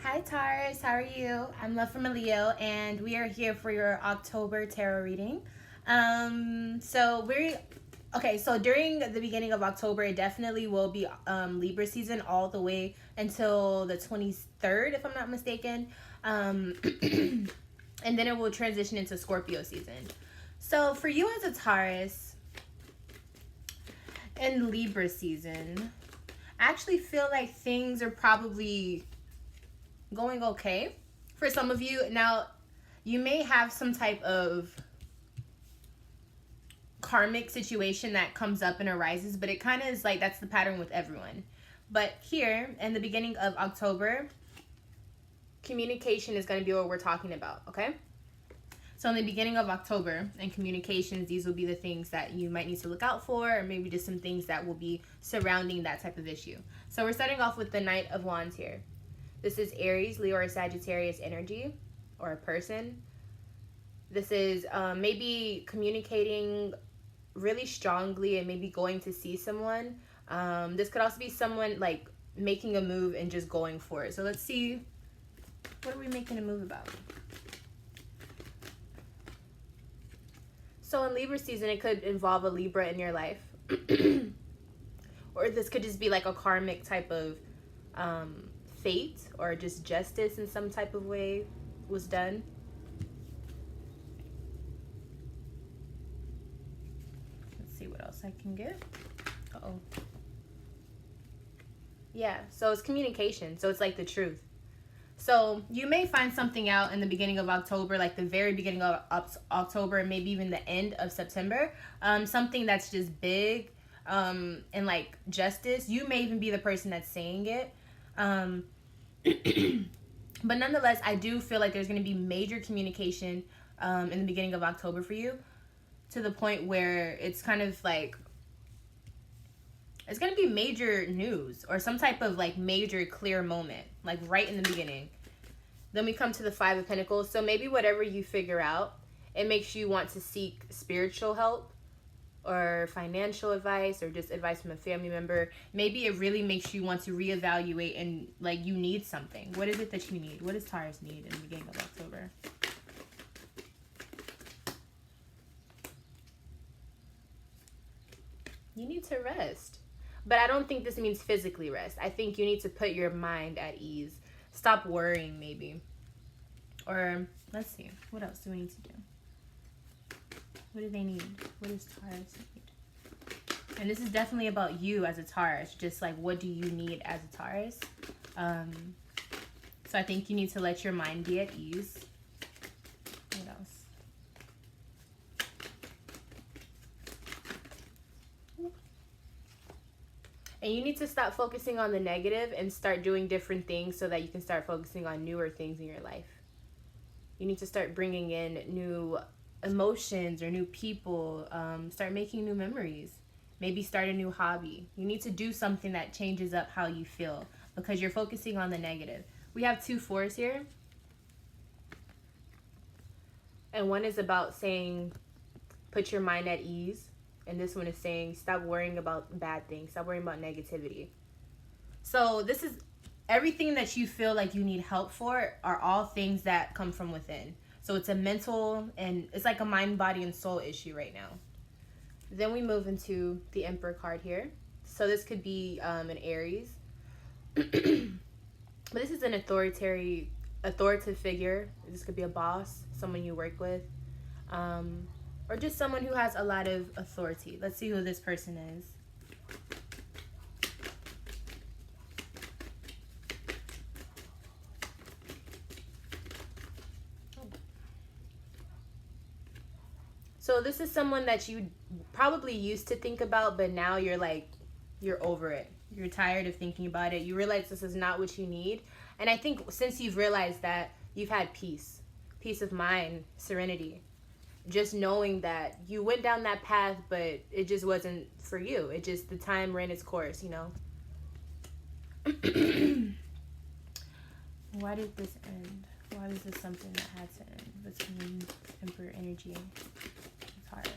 Hi Taurus, how are you? I'm Love from a Leo, and we are here for your October tarot reading. So during the beginning of October, it definitely will be Libra season all the way until the 23rd, if I'm not mistaken. And then it will transition into Scorpio season. So for you as a Taurus in Libra season, I actually feel like things are probably going okay for some of you. Now, you may have some type of karmic situation that comes up and arises, but it kind of is like that's the pattern with everyone. But here in the beginning of October, communication is going to be what we're talking about, okay? So in the beginning of October and communications, these will be the things that you might need to look out for, or maybe just some things that will be surrounding that type of issue. So we're starting off with the Knight of Wands here. This is Aries, Leo, or Sagittarius energy, or a person. This is maybe communicating really strongly and maybe going to see someone. This could also be someone like making a move and just going for it. So let's see, what are we making a move about? So in Libra season, it could involve a Libra in your life. Or this could just be like a karmic type of fate or just justice in some type of way was done. Let's see what else I can get. Uh-oh. Yeah, so it's communication. So it's like the truth. So you may find something out in the beginning of October, like the very beginning of October, and maybe even the end of September. Something that's just big and like justice. You may even be the person that's saying it. But nonetheless, I do feel like there's going to be major communication in the beginning of October for you, to the point where it's kind of like it's going to be major news or some type of like major clear moment, like right in the beginning. Then we come to the Five of Pentacles. So maybe whatever you figure out, it makes you want to seek spiritual help or financial advice or just advice from a family member. Maybe it really makes you want to reevaluate and like you need something. What is it that you need? What does Taurus need in the beginning of October? You need to rest. But I don't think this means physically rest. I think you need to put your mind at ease. Stop worrying, maybe. Or, let's see. What else do we need to do? What do they need? What does Taurus need? And this is definitely about you as a Taurus. Just like, what do you need as a Taurus? So I think you need to let your mind be at ease. What else? And you need to stop focusing on the negative and start doing different things so that you can start focusing on newer things in your life. You need to start bringing in new emotions or new people. Start making new memories. Maybe start a new hobby. You need to do something that changes up how you feel because you're focusing on the negative. We have 2 4s here. And one is about saying, put your mind at ease. And this one is saying, stop worrying about bad things. Stop worrying about negativity. So this is everything that you feel like you need help for are all things that come from within. So it's a mental and it's like a mind, body, and soul issue right now. Then we move into the Emperor card here. So this could be an Aries. But this is an authoritative figure. This could be a boss, someone you work with. Or just someone who has a lot of authority. Let's see who this person is. So this is someone that you probably used to think about, but now you're over it. You're tired of thinking about it. You realize this is not what you need. And I think since you've realized that, you've had peace of mind, serenity. Just knowing that you went down that path, but it just wasn't for you. It just, the time ran its course, you know? Why did this end? Why was this something that had to end between Emperor energy and Taurus?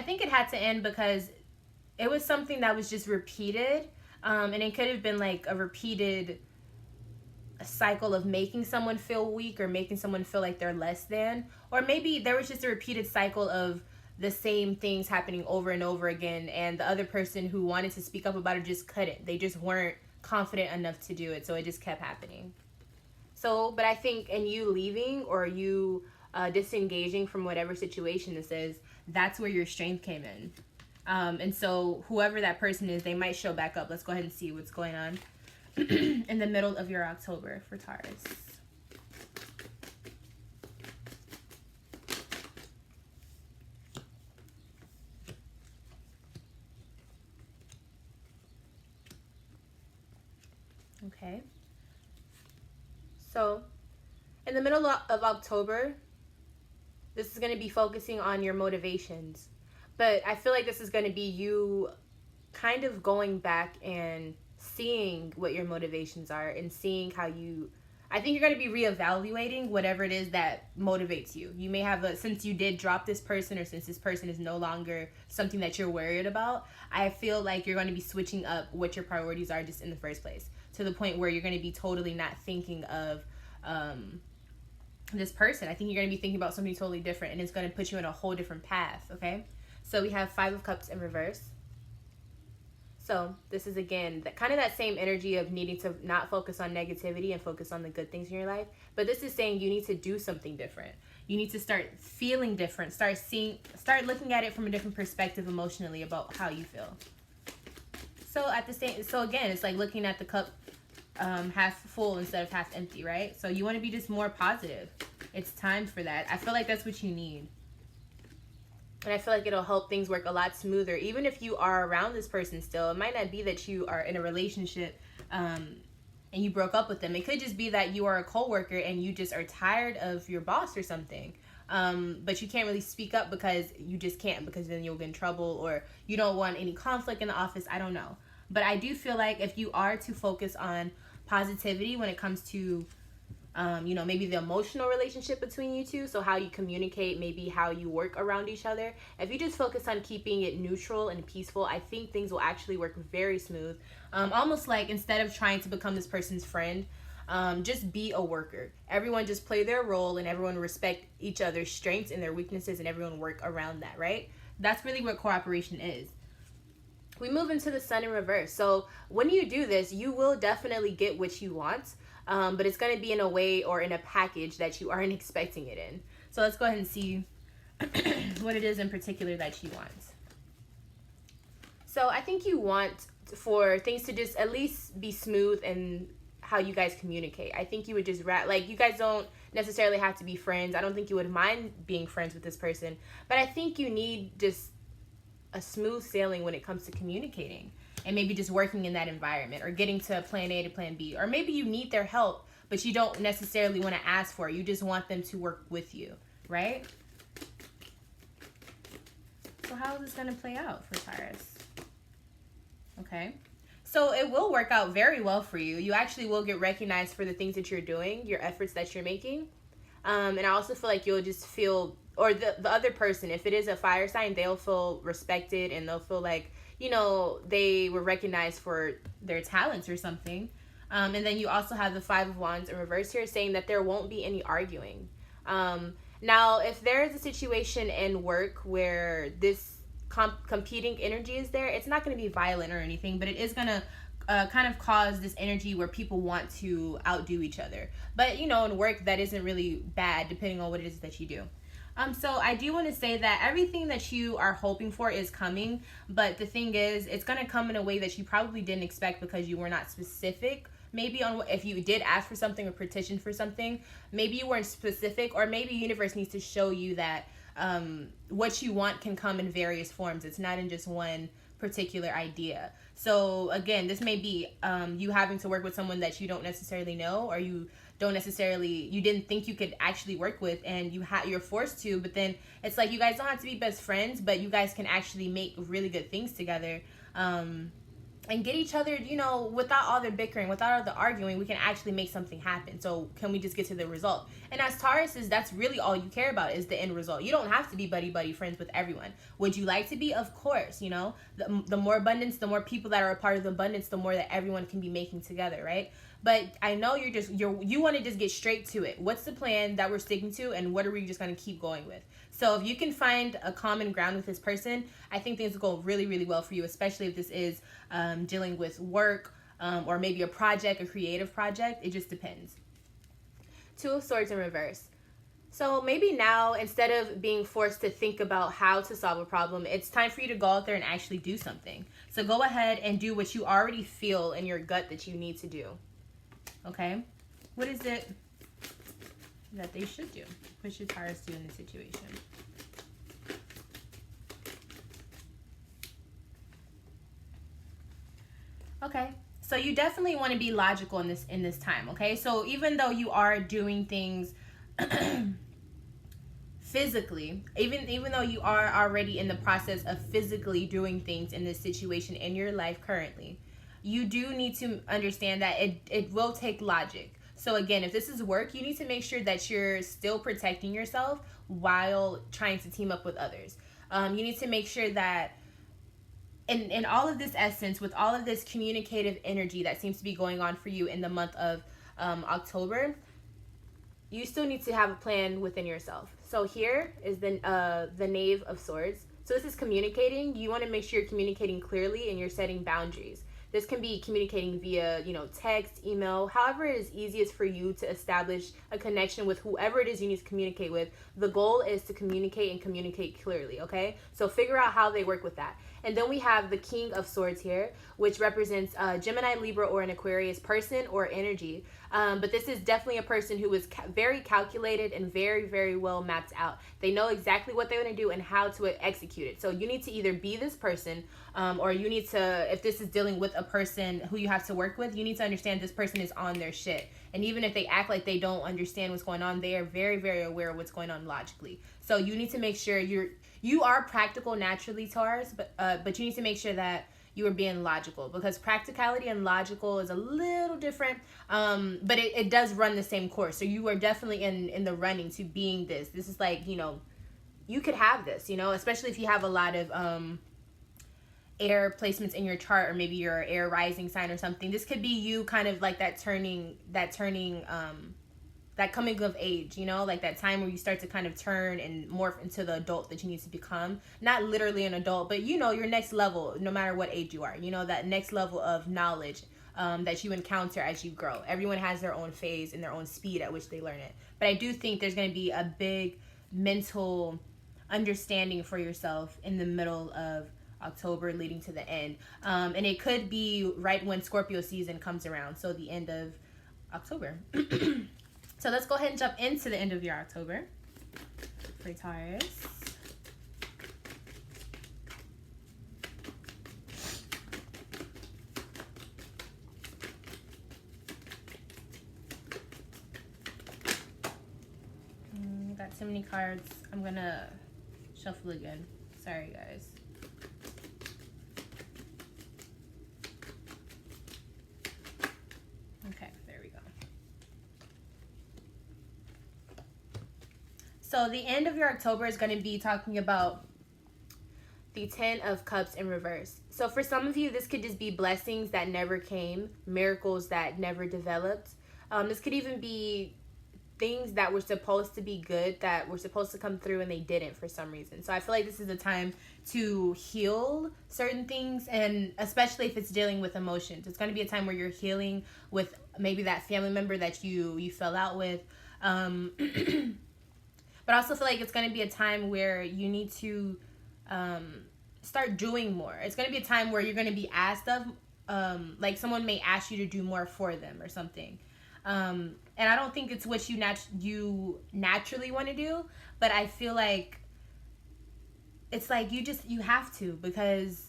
I think it had to end because it was something that was just repeated, and it could have been like a repeated cycle of making someone feel weak or making someone feel like they're less than, or maybe there was just a repeated cycle of the same things happening over and over again, and the other person who wanted to speak up about it just couldn't. They just weren't confident enough to do it, so it just kept happening. So, but I think in you leaving or you disengaging from whatever situation this is, that's where your strength came in. And so whoever that person is, they might show back up. Let's go ahead and see what's going on in the middle of your October for Taurus. Okay. So, in the middle of October, this is going to be focusing on your motivations. But I feel like this is going to be you kind of going back and seeing what your motivations are and seeing how you... I think you're going to be reevaluating whatever it is that motivates you. You may have since you did drop this person, or since this person is no longer something that you're worried about, I feel like you're going to be switching up what your priorities are just in the first place, to the point where you're going to be totally not thinking of this person. I think you're going to be thinking about something totally different, and it's going to put you in a whole different path, okay? So we have 5 of Cups in reverse. So this is, again, kind of that same energy of needing to not focus on negativity and focus on the good things in your life. But this is saying you need to do something different. You need to start feeling different. Start looking at it from a different perspective emotionally about how you feel. So again, it's like looking at the cup half full instead of half empty, right? So you want to be just more positive. It's time for that. I feel like that's what you need. And I feel like it'll help things work a lot smoother. Even if you are around this person still, it might not be that you are in a relationship and you broke up with them. It could just be that you are a coworker and you just are tired of your boss or something. But you can't really speak up because you just can't, because then you'll get in trouble, or you don't want any conflict in the office. I don't know. But I do feel like if you are to focus on positivity when it comes to maybe the emotional relationship between you two, so how you communicate, maybe how you work around each other. If you just focus on keeping it neutral and peaceful, I think things will actually work very smooth. Almost like instead of trying to become this person's friend, just be a worker. Everyone just play their role, and everyone respect each other's strengths and their weaknesses, and everyone work around that, right? That's really what cooperation is. We move into the Sun in reverse. So when you do this, you will definitely get what you want. But it's going to be in a way or in a package that you aren't expecting it in. So let's go ahead and see what it is in particular that you want. So I think you want for things to just at least be smooth in how you guys communicate. I think you would just you guys don't necessarily have to be friends. I don't think you would mind being friends with this person. But I think you need just a smooth sailing when it comes to communicating. And maybe just working in that environment, or getting to plan A to plan B. Or maybe you need their help, but you don't necessarily want to ask for it. You just want them to work with you, right? So how is this going to play out for Taurus? Okay. So it will work out very well for you. You actually will get recognized for the things that you're doing, your efforts that you're making. And I also feel like you'll just feel, or the other person, if it is a fire sign, they'll feel respected, and they'll feel like, they were recognized for their talents or something. And then you also have the 5 of Wands in reverse here, saying that there won't be any arguing. Now, if there is a situation in work where this competing energy is there, it's not going to be violent or anything, but it is going to kind of cause this energy where people want to outdo each other. But, in work, that isn't really bad, depending on what it is that you do. So I do want to say that everything that you are hoping for is coming, but the thing is, it's going to come in a way that you probably didn't expect, because you were not specific. Maybe on if you did ask for something or petition for something, maybe you weren't specific, or maybe universe needs to show you that what you want can come in various forms. It's not in just one particular idea. So again, this may be you having to work with someone that you don't necessarily know, or you didn't think you could actually work with, and you're forced to. But then it's like you guys don't have to be best friends, but you guys can actually make really good things together. and get each other, you know, without all the bickering, without all the arguing, we can actually make something happen. So can we just get to the result? And as Tauruses, that's really all you care about, is the end result. You don't have to be buddy friends with everyone. Would you like to be? Of course. You know, the more abundance, the more people that are a part of the abundance, the more that everyone can be making together, right? But I know you want to just get straight to it. What's the plan that we're sticking to, and what are we just going to keep going with? So if you can find a common ground with this person, I think things will go really, really well for you, especially if this is dealing with work, or maybe a project, a creative project. It just depends. Two of Swords in reverse. So maybe now, instead of being forced to think about how to solve a problem, it's time for you to go out there and actually do something. So go ahead and do what you already feel in your gut that you need to do. Okay? What is it that they should do? What should Taurus do in this situation? Okay, so you definitely want to be logical in this time. Okay, so even though you are doing things physically, even though you are already in the process of physically doing things in this situation in your life currently, you do need to understand that it will take logic. So again, if this is work, you need to make sure that you're still protecting yourself while trying to team up with others. You need to make sure that in all of this essence, with all of this communicative energy that seems to be going on for you in the month of October, you still need to have a plan within yourself. So here is the Knave of Swords. So this is communicating. You want to make sure you're communicating clearly and you're setting boundaries. This can be communicating via, text, email, however it is easiest for you to establish a connection with whoever it is you need to communicate with. The goal is to communicate and communicate clearly, okay? So figure out how they work with that. And then we have the King of Swords here, which represents a Gemini, Libra, or an Aquarius person or energy. But this is definitely a person who is very calculated and very, very well mapped out. They know exactly what they're going to do and how to execute it. So you need to either be this person, or you need to, if this is dealing with a person who you have to work with, you need to understand this person is on their shit. And even if they act like they don't understand what's going on, they are very, very aware of what's going on logically. So you need to make sure you are practical naturally, Taurus, but you need to make sure that you are being logical, because practicality and logical is a little different, but it does run the same course. So you are definitely in the running to being this. This is like, you could have this, especially if you have a lot of air placements in your chart, or maybe you're air rising sign or something. This could be you kind of like that coming of age, like that time where you start to kind of turn and morph into the adult that you need to become. Not literally an adult, but your next level, no matter what age you are, that next level of knowledge that you encounter as you grow. Everyone has their own phase and their own speed at which they learn it. But I do think there's going to be a big mental understanding for yourself in the middle of October leading to the end. And it could be right when Scorpio season comes around, so the end of October. So let's go ahead and jump into the end of your October for Taurus. Got too many cards. I'm gonna shuffle again. Sorry, guys. Okay, there we go. So the end of your October is going to be talking about the 10 of Cups in reverse. So for some of you, this could just be blessings that never came, miracles that never developed. This could even be things that were supposed to be good, that were supposed to come through and they didn't for some reason. So I feel like this is a time to heal certain things, and especially if it's dealing with emotions. It's going to be a time where you're healing with maybe that family member that you fell out with. But I also feel like it's going to be a time where you need to start doing more. It's going to be a time where you're going to be asked of, like someone may ask you to do more for them or something. And I don't think it's what you naturally want to do, but I feel like it's like you have to, because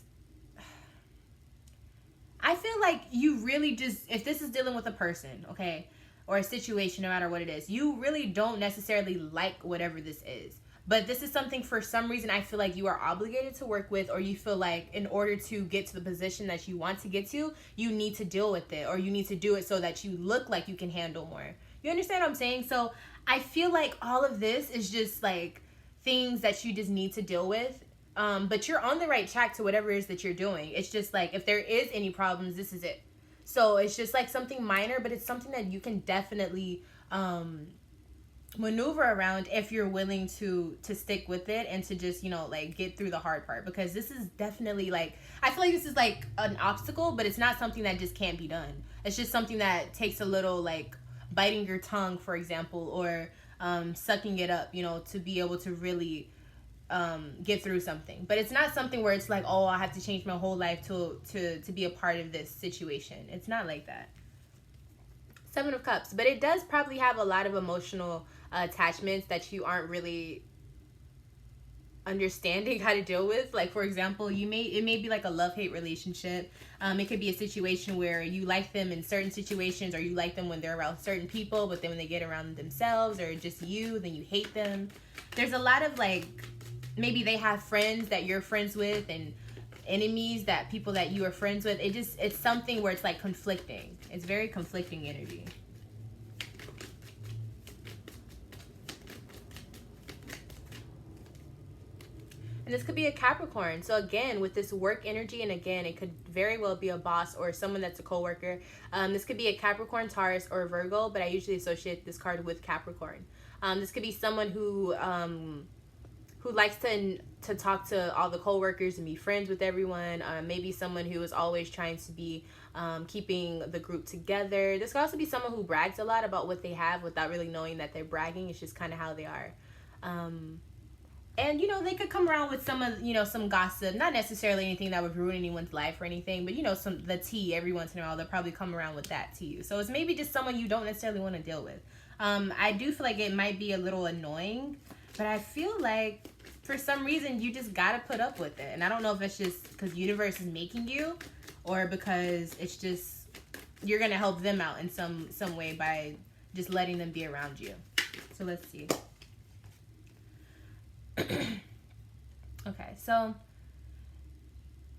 I feel like you really just, if this is dealing with a person, okay, or a situation, no matter what it is, you really don't necessarily like whatever this is. But this is something, for some reason, I feel like you are obligated to work with, or you feel like in order to get to the position that you want to get to, you need to deal with it, or you need to do it so that you look like you can handle more. You understand what I'm saying? So I feel like all of this is just like things that you just need to deal with. But you're on the right track to whatever it is that you're doing. It's just like, if there is any problems, this is it. So it's just like something minor, but it's something that you can definitely maneuver around if you're willing to stick with it and to just, you know, like get through the hard part. Because this is definitely like, I feel like this is like an obstacle, but it's not something that just can't be done. It's just something that takes a little like biting your tongue, for example, or sucking it up, you know, to be able to really get through something. But it's not something where it's like, oh, I have to change my whole life to be a part of this situation. It's not like that. Seven of Cups. But it does probably have a lot of emotional attachments that you aren't really understanding how to deal with. Like, for example, it may be like a love-hate relationship. It could be a situation where you like them in certain situations, or you like them when they're around certain people, but then when they get around themselves or just you, then you hate them. There's a lot of like, maybe they have friends that you're friends with and enemies that people that you are friends with. It's something where it's like conflicting. It's very conflicting energy. And this could be a Capricorn. So again, with this work energy, and again, it could very well be a boss or someone that's a co-worker. This could be a Capricorn, Taurus, or Virgo, but I usually associate this card with Capricorn. This could be someone who likes to talk to all the co-workers and be friends with everyone. Maybe someone who is always trying to be keeping the group together. This could also be someone who brags a lot about what they have without really knowing that they're bragging. It's just kind of how they are. And, you know, they could come around with some gossip, not necessarily anything that would ruin anyone's life or anything, but, you know, the tea every once in a while. They'll probably come around with that to you. So it's maybe just someone you don't necessarily want to deal with. I do feel like it might be a little annoying, but I feel like for some reason you just got to put up with it. And I don't know if it's just because the universe is making you, or because it's just you're going to help them out in some way by just letting them be around you. So let's see. Okay, so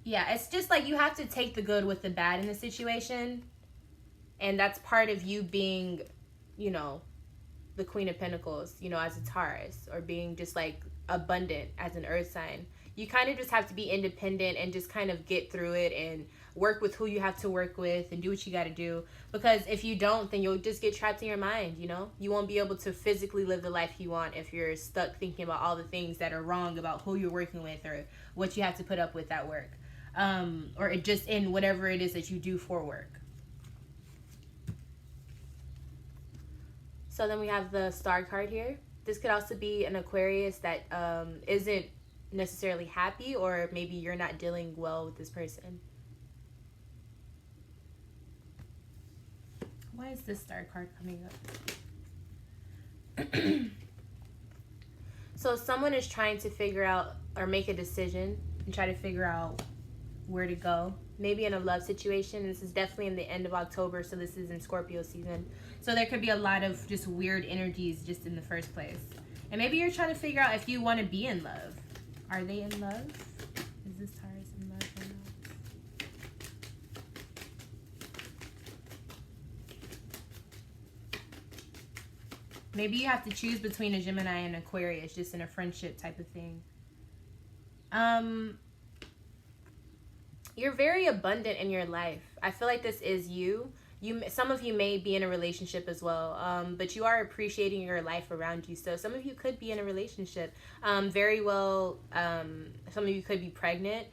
yeah, it's just like you have to take the good with the bad in the situation, and that's part of you being, you know, the Queen of Pentacles, you know, as a Taurus, or being just like abundant as an earth sign. You kind of just have to be independent and just kind of get through it and work with who you have to work with and do what you got to do. Because if you don't, then you'll just get trapped in your mind, you know? You won't be able to physically live the life you want if you're stuck thinking about all the things that are wrong about who you're working with or what you have to put up with at work. Or just in whatever it is that you do for work. So then we have the Star card here. This could also be an Aquarius that isn't necessarily happy, or maybe you're not dealing well with this person. Why is this Star card coming up? So someone is trying to figure out or make a decision and try to figure out where to go. Maybe in a love situation. This is definitely in the end of October, so this is in Scorpio season. So there could be a lot of just weird energies just in the first place. And maybe you're trying to figure out if you want to be in love. Are they in love? Is this Taurus in love or not? Maybe you have to choose between a Gemini and Aquarius, just in a friendship type of thing. You're very abundant in your life. I feel like this is you. Some of you may be in a relationship as well, but you are appreciating your life around you. So some of you could be in a relationship. Very well, some of you could be pregnant.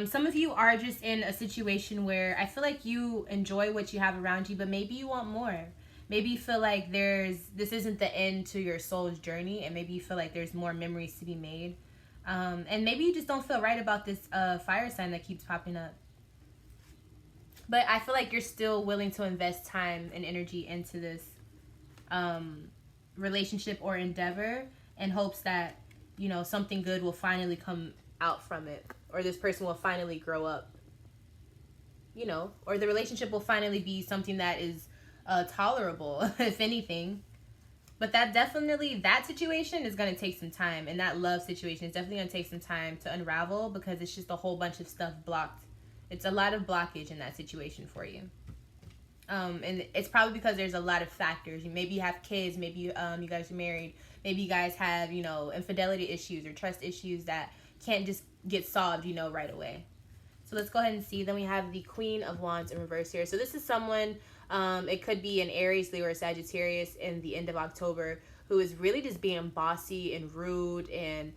Some of you are just in a situation where I feel like you enjoy what you have around you, but maybe you want more. Maybe you feel like this isn't the end to your soul's journey, and maybe you feel like there's more memories to be made. And maybe you just don't feel right about this fire sign that keeps popping up. But I feel like you're still willing to invest time and energy into this relationship or endeavor in hopes that, you know, something good will finally come out from it, or this person will finally grow up, you know, or the relationship will finally be something that is tolerable, if anything. But that situation is going to take some time. And that love situation is definitely going to take some time to unravel, because it's just a whole bunch of stuff blocked. It's a lot of blockage in that situation for you. And it's probably because there's a lot of factors. Maybe you have kids, maybe you guys are married, maybe you guys have, infidelity issues or trust issues that can't just get solved, right away. So let's go ahead and see. Then we have the Queen of Wands in reverse here. So this is someone, it could be an Aries, Leo, or Sagittarius in the end of October, who is really just being bossy and rude and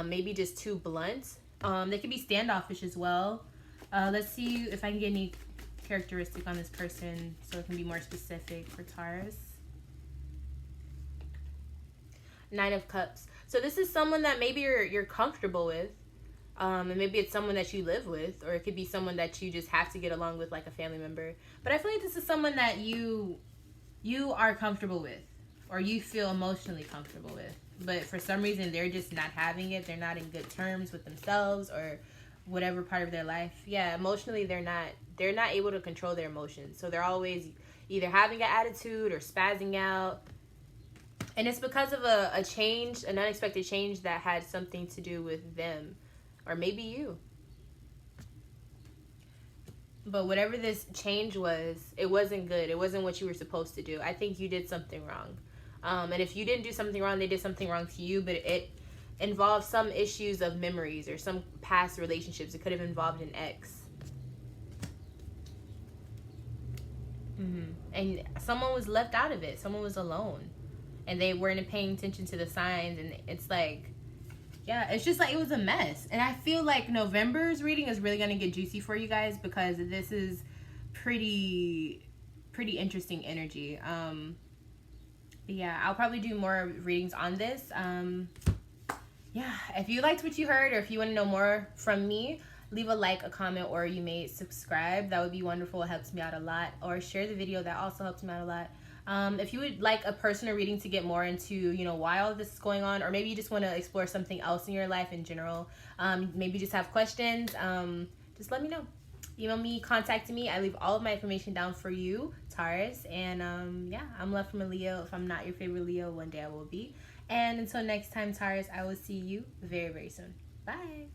maybe just too blunt. They could be standoffish as well. Let's see if I can get any characteristic on this person so it can be more specific for Taurus. Nine of Cups. So this is someone that maybe you're comfortable with, and maybe it's someone that you live with, or it could be someone that you just have to get along with, like a family member. But I feel like this is someone that you are comfortable with, or you feel emotionally comfortable with, but for some reason they're just not having it. They're not in good terms with themselves or whatever part of their life. Yeah, emotionally they're not able to control their emotions. So they're always either having an attitude or spazzing out. And it's because of a change, an unexpected change that had something to do with them, or maybe you. But whatever this change was, it wasn't good. It wasn't what you were supposed to do. I think you did something wrong. And if you didn't do something wrong, they did something wrong to you, but it involved some issues of memories or some past relationships. It could have involved an ex. And someone was left out of it. Someone was alone. And they weren't paying attention to the signs. And it's like, yeah, it's just like it was a mess. And I feel like November's reading is really going to get juicy for you guys, because this is pretty interesting energy. Yeah, I'll probably do more readings on this. Yeah, if you liked what you heard, or if you want to know more from me, leave a like, a comment, or you may subscribe. That would be wonderful. It helps me out a lot. Or share the video. That also helps me out a lot. If you would like a personal reading to get more into, why all of this is going on, or maybe you just want to explore something else in your life in general, maybe just have questions, just let me know. Email me, contact me. I leave all of my information down for you, Taurus. And yeah, I'm love from a Leo. If I'm not your favorite Leo, one day I will be. And until next time, Taurus, I will see you very, very soon. Bye.